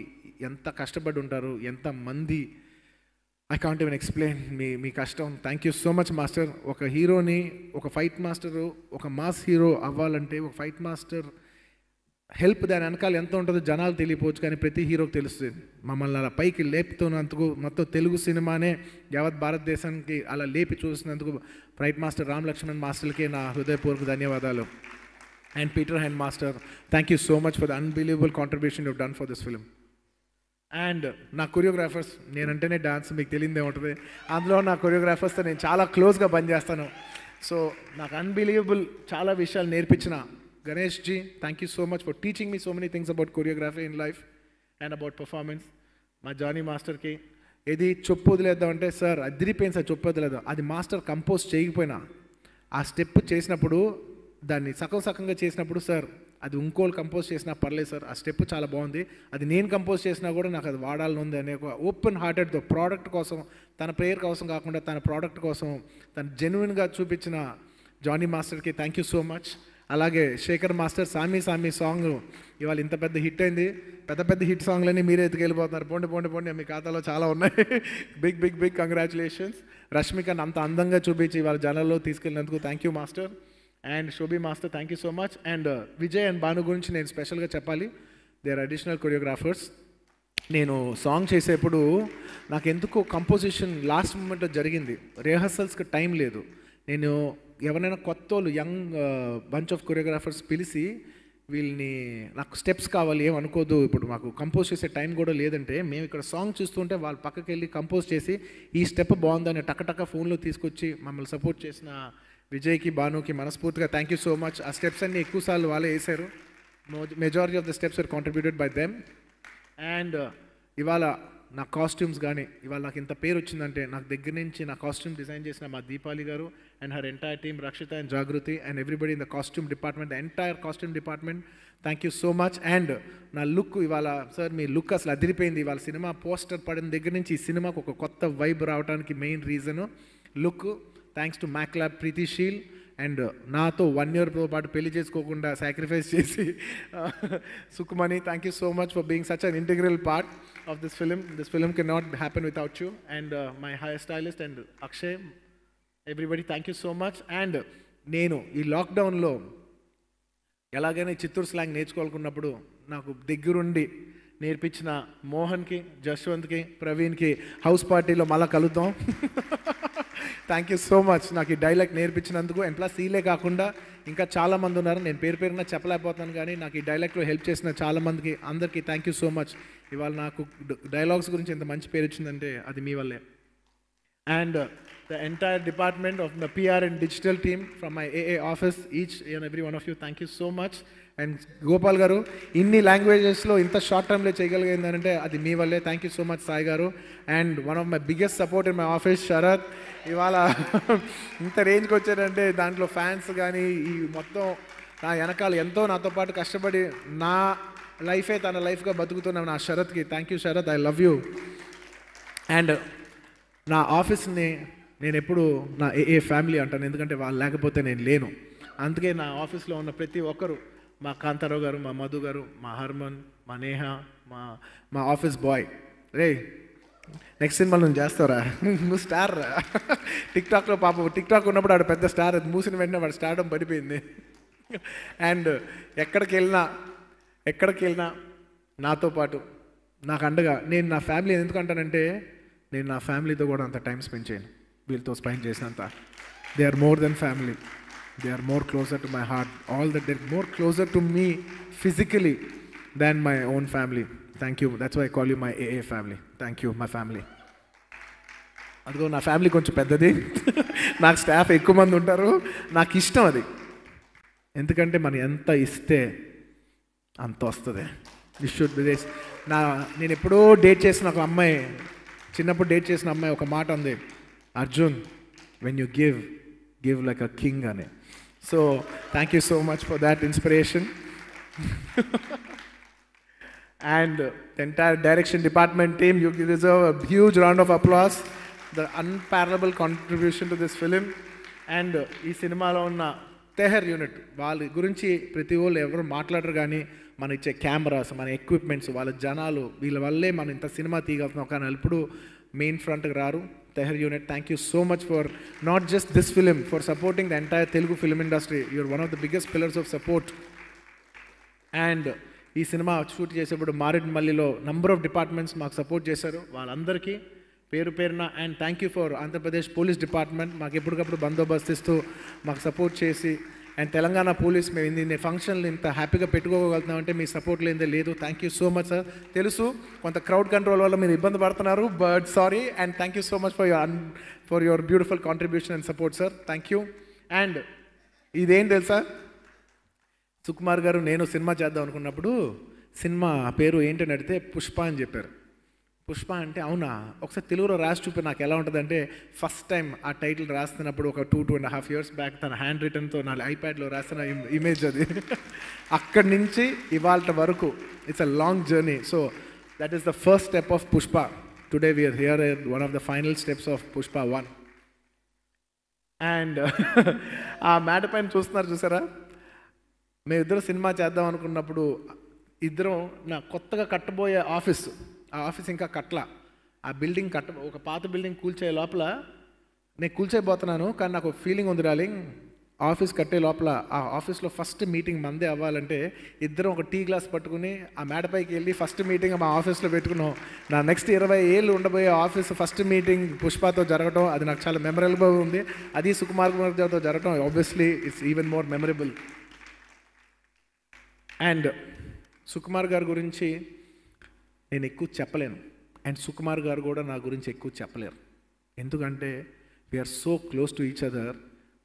S3: ఎంత కష్టపడి ఉంటారు, ఎంతమంది, ఐ కాంట్ ఈవెన్ ఎక్స్ప్లెయిన్ మీ కష్టం. Thank you so much master. ఒక హీరోని, ఒక ఫైట్ మాస్టరు, ఒక మాస్ హీరో అవ్వాలంటే ఒక ఫైట్ మాస్టర్ హెల్ప్ దాని వెనకాల ఎంత ఉంటుందో జనాలు తెలియపోవచ్చు, కానీ ప్రతి హీరోకి తెలుస్తుంది. మమ్మల్ని అలా పైకి లేపుతున్నందుకు, మొత్తం తెలుగు సినిమానే యావత్ భారతదేశానికి అలా లేపి చూసినందుకు ఫైట్ మాస్టర్ రామ్ లక్ష్మణ్ మాస్టర్కి నా హృదయపూర్వక ధన్యవాదాలు. And Peter hand master, thank you so much for the unbelievable contribution you done for this film. And నా కొరియోగ్రాఫర్స్, నేనంటేనే డాన్స్ మీకు తెలియదే ఉంటుంది, అందులో నా కొరియోగ్రాఫర్స్తో నేను చాలా క్లోజ్గా పనిచేస్తాను. సో నాకు అన్బిలీవబుల్ చాలా విషయాలు నేర్పించిన Ganesh ji, thank you so much for teaching me so many things about choreography in life and about performance. మా జానీ మాస్టర్కి ఏది చొప్పు వదిలేద్దామంటే, సార్ అదిరిపోయింది సార్ చొప్పు వదిలేద్దాం, అది మాస్టర్ కంపోజ్ చేయకపోయినా ఆ స్టెప్ చేసినప్పుడు, దాన్ని సకంగా చేసినప్పుడు, సార్ అది ఇంకోళ్ళు కంపోజ్ చేసినా పర్లేదు సార్, ఆ స్టెప్ చాలా బాగుంది, అది నేను కంపోజ్ చేసినా కూడా నాకు అది వాడాలని ఉంది అనే ఒక ఓపెన్ హార్టెడ్తో ప్రోడక్ట్ కోసం, తన ప్రేయర్ కోసం కాకుండా తన ప్రోడక్ట్ కోసం తను జెన్యున్గా చూపించిన జానీ మాస్టర్కి థ్యాంక్ యూ సో మచ్. అలాగే శేఖర్ మాస్టర్, సామి సాంగ్ ఇవాళ ఇంత పెద్ద హిట్ అయింది. పెద్ద హిట్ సాంగ్లన్నీ మీరే ఎత్తుకెళ్ళిపోతున్నారు. పోండి మీ ఖాతాలో చాలా ఉన్నాయి. Big congratulations. రష్మికను అంత అందంగా చూపించి ఇవాళ జనాల్లో తీసుకెళ్ళినందుకు thank you master. And Shobhi master, thank you so much. And Vijay and Bhanu గురించి నేను స్పెషల్గా చెప్పాలి. They are additional choreographers. నేను సాంగ్ చేసేప్పుడు నాకు ఎందుకో కంపోజిషన్ లాస్ట్ మూమెంట్లో జరిగింది, రిహర్సల్స్కి టైం లేదు. నేను ఎవరైనా కొత్త వాళ్ళు యంగ్ బంచ్ ఆఫ్ కొరియోగ్రాఫర్స్ పిలిచి వీళ్ళని నాకు స్టెప్స్ కావాలి ఏమనుకోదు, ఇప్పుడు మాకు కంపోజ్ చేసే టైం కూడా లేదంటే, మేము ఇక్కడ సాంగ్ చూస్తుంటే వాళ్ళు పక్కకి వెళ్ళి కంపోజ్ చేసి ఈ స్టెప్ బాగుందని టక్క ఫోన్లో తీసుకొచ్చి మమ్మల్ని సపోర్ట్ చేసిన విజయ్కి, భానుకి మనస్ఫూర్తిగా థ్యాంక్ యూ సో మచ్. ఆ స్టెప్స్ అన్ని ఎక్కువసార్లు వాళ్ళే వేశారు. Majority of the steps are contributed by them. And ఇవాళ నా కాస్ట్యూమ్స్ కానీ ఇవాళ నాకు ఇంత పేరు వచ్చిందంటే, నాకు దగ్గర నుంచి నా కాస్ట్యూమ్ డిజైన్ చేసిన మా దీపాలి గారు and her entire team, Rakshita and Jagruti and everybody in the costume department, the entire costume department, thank you so much. And నా లుక్ ఇవాళ, సార్ మీ లుక్ అసలు అదిరిపోయింది. ఇవాళ సినిమా పోస్టర్ పడిన దగ్గర నుంచి ఈ సినిమాకు ఒక కొత్త వైబ్ రావడానికి main reason look. Thanks to మ్యాక్లాబ్ ప్రీతిశీల్ అండ్ నాతో 1 yearతో పాటు పెళ్లి చేసుకోకుండా సాక్రిఫైస్ చేసి Sukumani, thank you so much for being such an integral part of this film. This film can not happen without you. And my hair stylist and Akshay, everybody thank you so much. And నేను ఈ లాక్డౌన్లో ఎలాగైనా Chittoor slang నేర్చుకోవాలనుకున్నప్పుడు నాకు దగ్గరుండి నేర్పించిన మోహన్కి, జశ్వంత్కి, ప్రవీణ్కి house పార్టీలో మళ్ళీ కలుద్దాం. థ్యాంక్ యూ సో మచ్ నాకు ఈ డైలాగ్ నేర్పించినందుకు. అండ్ ప్లస్ ఈలే కాకుండా ఇంకా చాలామంది ఉన్నారు, నేను పేరున చెప్పలేకపోతాను, కానీ నాకు ఈ డైలాగ్లో హెల్ప్ చేసిన చాలామందికి అందరికీ థ్యాంక్ యూ సో మచ్. ఇవాళ నాకు డైలాగ్స్ గురించి ఎంత మంచి పేరు వచ్చిందంటే అది మీ వల్లే. And the entire department of the PR and digital team from my AA office, each and every one of you, thank you so much. And Gopal garu, inni languages lo inta short term lo cheyagalagindante adi mee valle. Thank you so much Sai garu. And one of my biggest support in my office, Sharath, ivala inta range ki vachadante dantlo fans gaani ee mottham na yanakalu ento nato paatu kashtapadi na life e tana life ga batukutunna na Sharath ki thank you Sharath, I love you. And నా ఆఫీస్ని నేను ఎప్పుడు నా ఏ family అంటాను, ఎందుకంటే వాళ్ళు లేకపోతే నేను లేను. అందుకే నా ఆఫీస్లో ఉన్న ప్రతి ఒక్కరు, మా కాంతారావు గారు, మా మధు గారు, మా హర్మన్, మా నేహ, మా ఆఫీస్ బాయ్, రే నెక్స్ట్ సినిమా నువ్వు చేస్తావురా, నువ్వు స్టార్ రా. టిక్టాక్లో పాపం టిక్టాక్ ఉన్నప్పుడు ఆడు పెద్ద స్టార్, అది మూసిన వెంటనే వాడు స్టార్డం పడిపోయింది. అండ్ ఎక్కడికి వెళ్ళినా నాతో పాటు నాకు అండగా, నేను నా ఫ్యామిలీ ఎందుకంటానంటే నేను నా ఫ్యామిలీతో కూడా అంత టైం స్పెండ్ చేయను వీళ్ళతో స్పెండ్ చేసినంత. They are more than family, they are more closer to my heart, all that they more closer to me physically than my own family. Thank you, that's why I call you my AA family. Thank you my family. అదిగో నా family కొంచెం పెద్దది, నాకు staff ఎక్కువ మంది ఉంటారు, నాకు ఇష్టం అది. ఎందుకంటే మనం ఎంత ఇస్తే అంత వస్తుంది. You should be this. నేను ఎప్పుడో డేట్ చేసిన ఒక అమ్మాయి, చిన్నప్పుడు డేట్ చేసిన అమ్మాయి ఒక మాట ఉంది, Arjun when you give like a king అని. So thank you so much for that inspiration. And entire direction department team, you deserve a huge round of applause, the unparalleled contribution to this film. And ఈ సినిమాలో ఉన్న తెహర్ unit, వాళ్ళ గురించి ప్రతి వాళ్ళు ఎవరు మాట్లాడరు, కానీ మన ఇచ్చే కెమెరాస్, మన ఎక్విప్మెంట్స్, వాళ్ళ జనాలు, వీళ్ళ వల్లే మనం ఇంత సినిమా తీయగలుగుతున్నాం. కానీ ఎప్పుడు మెయిన్ ఫ్రంట్కి రారు. Their unit, thank you so much for not just this film, for supporting the entire Telugu film industry. You're one of the biggest pillars of support. And ఈ సినిమా షూట్ చేసేప్పుడు మారేడుమల్లిలో నంబర్ ఆఫ్ డిపార్ట్మెంట్స్ మాకు support చేశారు, వాళ్ళందరికీ పేరున. And thank you for Andhra Pradesh police department, మాకు ఎప్పటికప్పుడు బందోబస్తు ఇస్తూ మాకు సపోర్ట్ చేసి. అండ్ తెలంగాణ పోలీస్, మేము ఇన్ని ఫంక్షన్లు ఇంత హ్యాపీగా పెట్టుకోగలుగుతున్నామంటే మీ సపోర్ట్ లేదే లేదు. Thank you so much sir. తెలుసు కొంత క్రౌడ్ కంట్రోల్ వల్ల మీరు ఇబ్బంది పడుతున్నారు, but sorry. And thank you so much for your beautiful contribution and support sir. Thank you. And ఇదేం తెలుసా, సుకుమార్ గారు నేను సినిమా చేద్దాం అనుకున్నప్పుడు సినిమా పేరు ఏంటని అడిగితే పుష్ప అని చెప్పారు. పుష్ప అంటే అవునా, ఒకసారి తెలుగులో రాసి చూపి నాకు ఎలా ఉంటుందంటే, ఫస్ట్ టైం ఆ టైటిల్ రాస్తున్నప్పుడు ఒక 2.5 years బ్యాక్ తన హ్యాండ్ రిటన్తో నా ఐప్యాడ్లో రాసిన ఇమేజ్ అది. అక్కడి నుంచి ఇవాళ వరకు it's a long journey. So that is the first step of Pushpa. Today we're here at one of the final steps of Pushpa 1. And ఆ మ్యాట పైన చూసారా, మేమిద్దరం సినిమా చేద్దాం అనుకున్నప్పుడు ఇద్దరం నా కొత్తగా కట్టబోయే ఆఫీస్, ఆ ఆఫీస్ ఇంకా కట్టలా, ఆ బిల్డింగ్ ఒక పాత బిల్డింగ్ కూల్చే లోపల నేను కూల్చేయబోతున్నాను, కానీ నాకు ఫీలింగ్ ఉంది డార్లింగ్, ఆఫీస్ కట్టే లోపల ఆ ఆఫీస్లో ఫస్ట్ మీటింగ్ మందే అవ్వాలంటే ఇద్దరం ఒక టీ గ్లాస్ పట్టుకుని ఆ మేడపైకి వెళ్ళి ఫస్ట్ మీటింగ్ మా ఆఫీస్లో పెట్టుకున్నాం. నా నెక్స్ట్ 20 ఏళ్ళు ఉండబోయే ఆఫీస్ ఫస్ట్ మీటింగ్ పుష్పతో జరగడం, అది నాకు చాలా మెమరబుల్ ఉంది. అది సుకుమార్ గారితో జరగడం obviously it's even more memorable. And Sukumar గారి గురించి నేను ఎక్కువ చెప్పలేను, అండ్ సుకుమార్ గారు కూడా నా గురించి ఎక్కువ చెప్పలేరు. ఎందుకంటే we're so close to each other.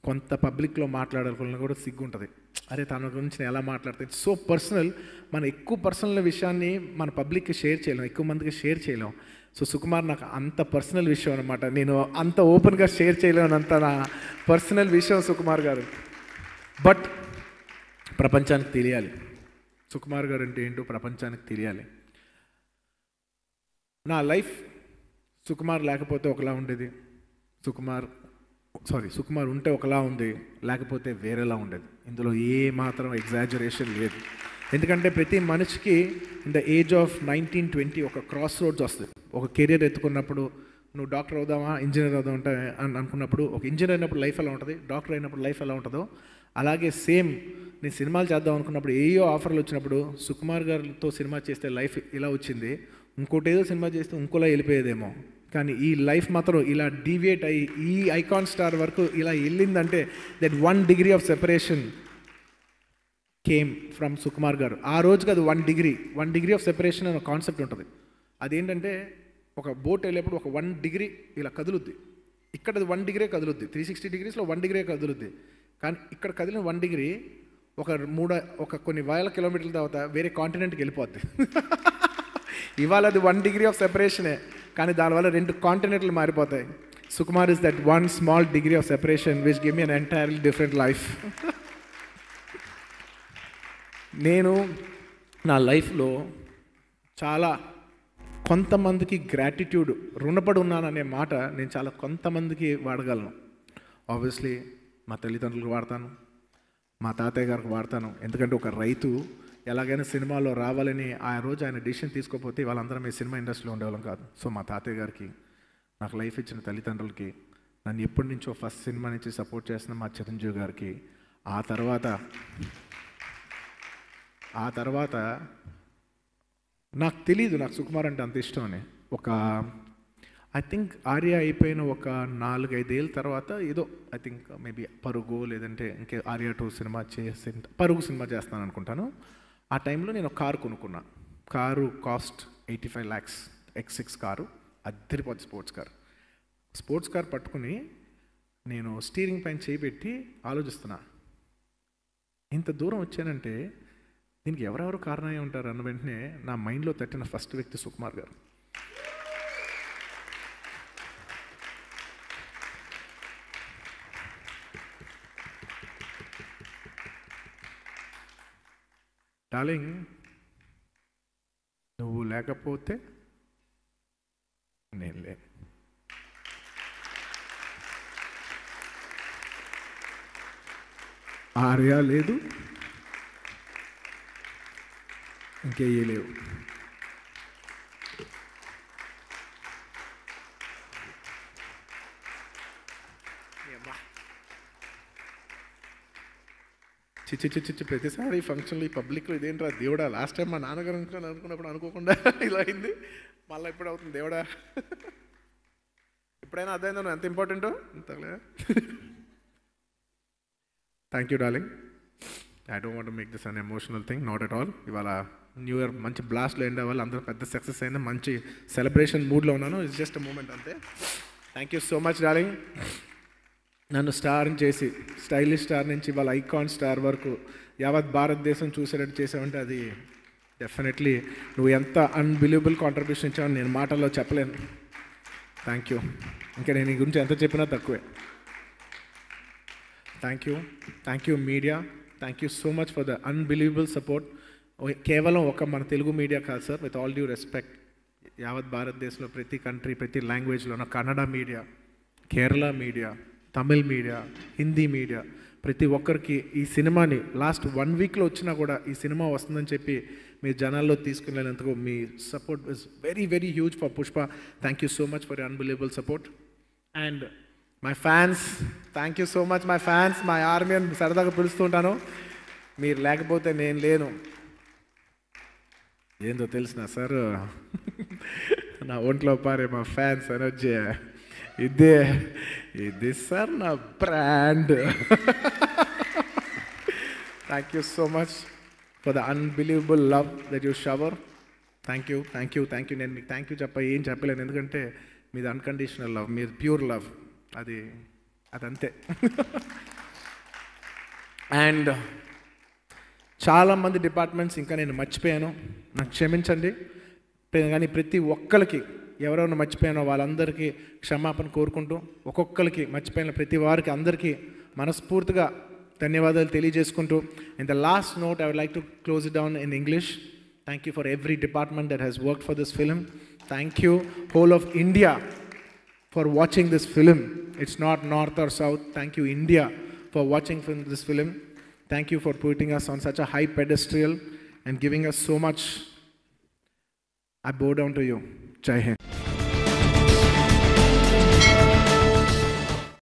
S3: కొంత పబ్లిక్లో మాట్లాడాలనుకున్నా కూడా సిగ్గు ఉంటుంది, అరే తన గురించి నేను ఎలా మాట్లాడితే ఇట్స్ సో పర్సనల్. మన ఎక్కువ పర్సనల్ విషయాన్ని మన పబ్లిక్కి షేర్ చేయలేం, ఎక్కువ మందికి షేర్ చేయలేం. సో సుకుమార్ నాకు అంత పర్సనల్ విషయం అనమాట, నేను అంత ఓపెన్గా షేర్ చేయలేను, అంత నా పర్సనల్ విషయం సుకుమార్ గారు. బట్ ప్రపంచానికి తెలియాలి సుకుమార్ గారు అంటే ఏంటో, ప్రపంచానికి తెలియాలి. నా లైఫ్ సుకుమార్ లేకపోతే ఒకలా ఉండేది, సుకుమార్ ఉంటే ఒకలా ఉంది, లేకపోతే వేరేలా ఉండేది. ఇందులో ఏ మాత్రం ఎగ్జాజరేషన్ లేదు. ఎందుకంటే ప్రతి మనిషికి ఇన్ ద ఏజ్ ఆఫ్ 19-20 ఒక క్రాస్ రోడ్స్ వస్తుంది. ఒక కెరీర్ ఎత్తుకున్నప్పుడు నువ్వు డాక్టర్ అవుదామా ఇంజనీర్ అవుదాం అంటే అని అనుకున్నప్పుడు, ఒక ఇంజనీర్ అయినప్పుడు లైఫ్ ఎలా ఉంటుంది, డాక్టర్ అయినప్పుడు లైఫ్ ఎలా ఉంటుందో అలాగే సేమ్ నేను సినిమాలు చేద్దాం అనుకున్నప్పుడు ఏయో ఆఫర్లు వచ్చినప్పుడు సుకుమార్ గారితో సినిమా చేస్తే లైఫ్ ఇలా వచ్చింది, ఇంకోటి ఏదో సినిమా చేస్తే ఇంకోలా వెళ్ళిపోయేదేమో. కానీ ఈ లైఫ్ మాత్రం ఇలా డీవియేట్ అయ్యి ఈ ఐకాన్ స్టార్ వరకు ఇలా వెళ్ళిందంటే that 1 degree of separation came from Sukumar garu. ఆ రోజుకి అది 1 degree ఆఫ్ సెపరేషన్ అనే కాన్సెప్ట్ ఉంటుంది. అదేంటంటే ఒక బోట్ వెళ్ళేప్పుడు ఒక 1 degree ఇలా కదులుద్ది, ఇక్కడ అది 1 degree కదులుద్ది, 360 degreesలో 1 degree కదులుద్ది. కానీ ఇక్కడ కదిలిన 1 degree ఒక కొన్ని వేల కిలోమీటర్ల తర్వాత వేరే కాంటినెంట్కి వెళ్ళిపోద్ది. ఇవాళ అది 1 degree ఆఫ్ సెపరేషనే, కానీ దానివల్ల 2 కాంటినెంట్లు మారిపోతాయి. Sukumar is that 1 small degree of separation which give me an entirely different life. నేను నా లైఫ్లో చాలా కొంతమందికి గ్రాటిట్యూడ్ రుణపడి ఉన్నాననే మాట నేను చాలా కొంతమందికి వాడగలను. ఆబ్వియస్లీ మా తల్లిదండ్రులకు వాడతాను, మా తాతయ్య గారికి వాడతాను. ఎందుకంటే ఒక రైతు ఎలాగైనా సినిమాలో రావాలని ఆ రోజు ఆయన డిసిషన్ తీసుకోకపోతే వాళ్ళందరం ఈ సినిమా ఇండస్ట్రీలో ఉండేవాళ్ళం కాదు. సో మా తాతయ్య గారికి, నాకు లైఫ్ ఇచ్చిన తల్లిదండ్రులకి, నన్ను ఎప్పటి నుంచో ఫస్ట్ సినిమా నుంచి సపోర్ట్ చేసిన మా చిరంజీవి గారికి, ఆ తర్వాత నాకు తెలీదు నాకు సుకుమార్ అంటే అంత ఇష్టం అని. ఐ థింక్ ఆర్య అయిపోయిన ఒక 4-5 ఏళ్ళ తర్వాత ఏదో ఐ థింక్ మేబీ పరుగు లేదంటే ఇంకే ఆర్య 2 సినిమా పరుగు సినిమా చేస్తాను అనుకుంటాను. ఆ టైంలో నేను ఒక కారు కొనుక్కున్నా. Car cost 85 lakhs, X6 car, అద్దరిపోద్ది స్పోర్ట్స్ కార్ పట్టుకుని నేను స్టీరింగ్ పైన చేయిబెట్టి ఆలోచిస్తున్నా, ఇంత దూరం వచ్చానంటే దీనికి ఎవరెవరు కారణమై ఉంటారు అన్న వెంటనే నా మైండ్లో తట్టిన ఫస్ట్ వ్యక్తి సుకుమార్ గారు. డార్లింగ్, నువ్వు లేకపోతే నేను లేను. ఆర్య లేదు, ఇంకేయే లేవు. చిచ్చి ప్రతిసారి ఫంక్షన్లో ఈ పబ్లిక్లో ఇదేంట్రా దేవుడా, లాస్ట్ టైం మా నాన్నగారు అనుకున్నప్పుడు అనుకోకుండా ఇలా అయింది, మళ్ళీ ఎప్పుడు అవుతుంది దేవుడా. ఎప్పుడైనా అర్థమైందా నువ్వు ఎంత ఇంపార్టెంటో? అంతలే. Thank you darling. I don't want to make this an emotional thing, not at all. ఇవాళ న్యూ ఇయర్ మంచి బ్లాస్ట్లో ఎండ్ అవ్వాలి, అందరూ పెద్ద సక్సెస్ అయింది, మంచి సెలబ్రేషన్ మూడ్లో ఉన్నాను. ఇట్స్ జస్ట్ అ మూమెంట్ అంతే. Thank you so much darling. నన్ను స్టార్ని చేసి స్టైలిష్ స్టార్ నుంచి ఇవాళ ఐకాన్ స్టార్ వరకు యావత్ భారతదేశం చూసేటట్టు చేసావంటే అది డెఫినెట్లీ నువ్వు ఎంత అన్బిలీవబుల్ కాంట్రిబ్యూషన్ ఇచ్చావని నేను మాటల్లో చెప్పలేను. Thank you. ఇంకా నేను ఈ గురించి ఎంత చెప్పినా తక్కువే. Thank you media. Thank you so much for the unbelievable support. కేవలం ఒక మన తెలుగు మీడియా కాదు sir, with all due respect, యావత్ భారతదేశంలో ప్రతి కంట్రీ ప్రతి లాంగ్వేజ్లోనూ Kannada media, Kerala media, Tamil media, Hindi media, ప్రతి ఒక్కరికి ఈ సినిమాని లాస్ట్ 1 weekలో వచ్చినా కూడా ఈ సినిమా వస్తుందని చెప్పి మీ జనాల్లో తీసుకునేందుకు మీ support is very very huge for Pushpa. Thank you so much for your unbelievable support. And my fans, thank you so much. My fans, my army అని సరదాగా పిలుస్తుంటాను. మీరు లేకపోతే నేను లేను. ఏందో తెలిసిన సార్, నా ఒంట్లో పారే మా ఫ్యాన్స్ ఎనర్జీ ఇది సార్ నా brand. Thank you so much for the unbelievable love that you shower. Thank you. నేను మీకు థ్యాంక్ యూ ఏం చెప్పలేను, ఎందుకంటే మీది అన్కండిషనల్ లవ్, మీది ప్యూర్ లవ్, అదంతే. అండ్ చాలామంది డిపార్ట్మెంట్స్ ఇంకా నేను మర్చిపోయాను, నాకు క్షమించండి. కానీ ప్రతి ఒక్కరికి ఎవరెవరు మర్చిపోయానో వాళ్ళందరికీ క్షమాపణ కోరుకుంటూ, ఒక్కొక్కరికి మర్చిపోయిన ప్రతి వారికి అందరికీ మనస్ఫూర్తిగా ధన్యవాదాలు తెలియజేసుకుంటూ, in the last note I would like to close it down in English. Thank you for every department that has worked for this film. Thank you whole of India for watching this film. It's not north or south. Thank you India for watching this film. Thank you for putting us on such a high pedestal and giving us so much. I bow down to you. Jai Hind.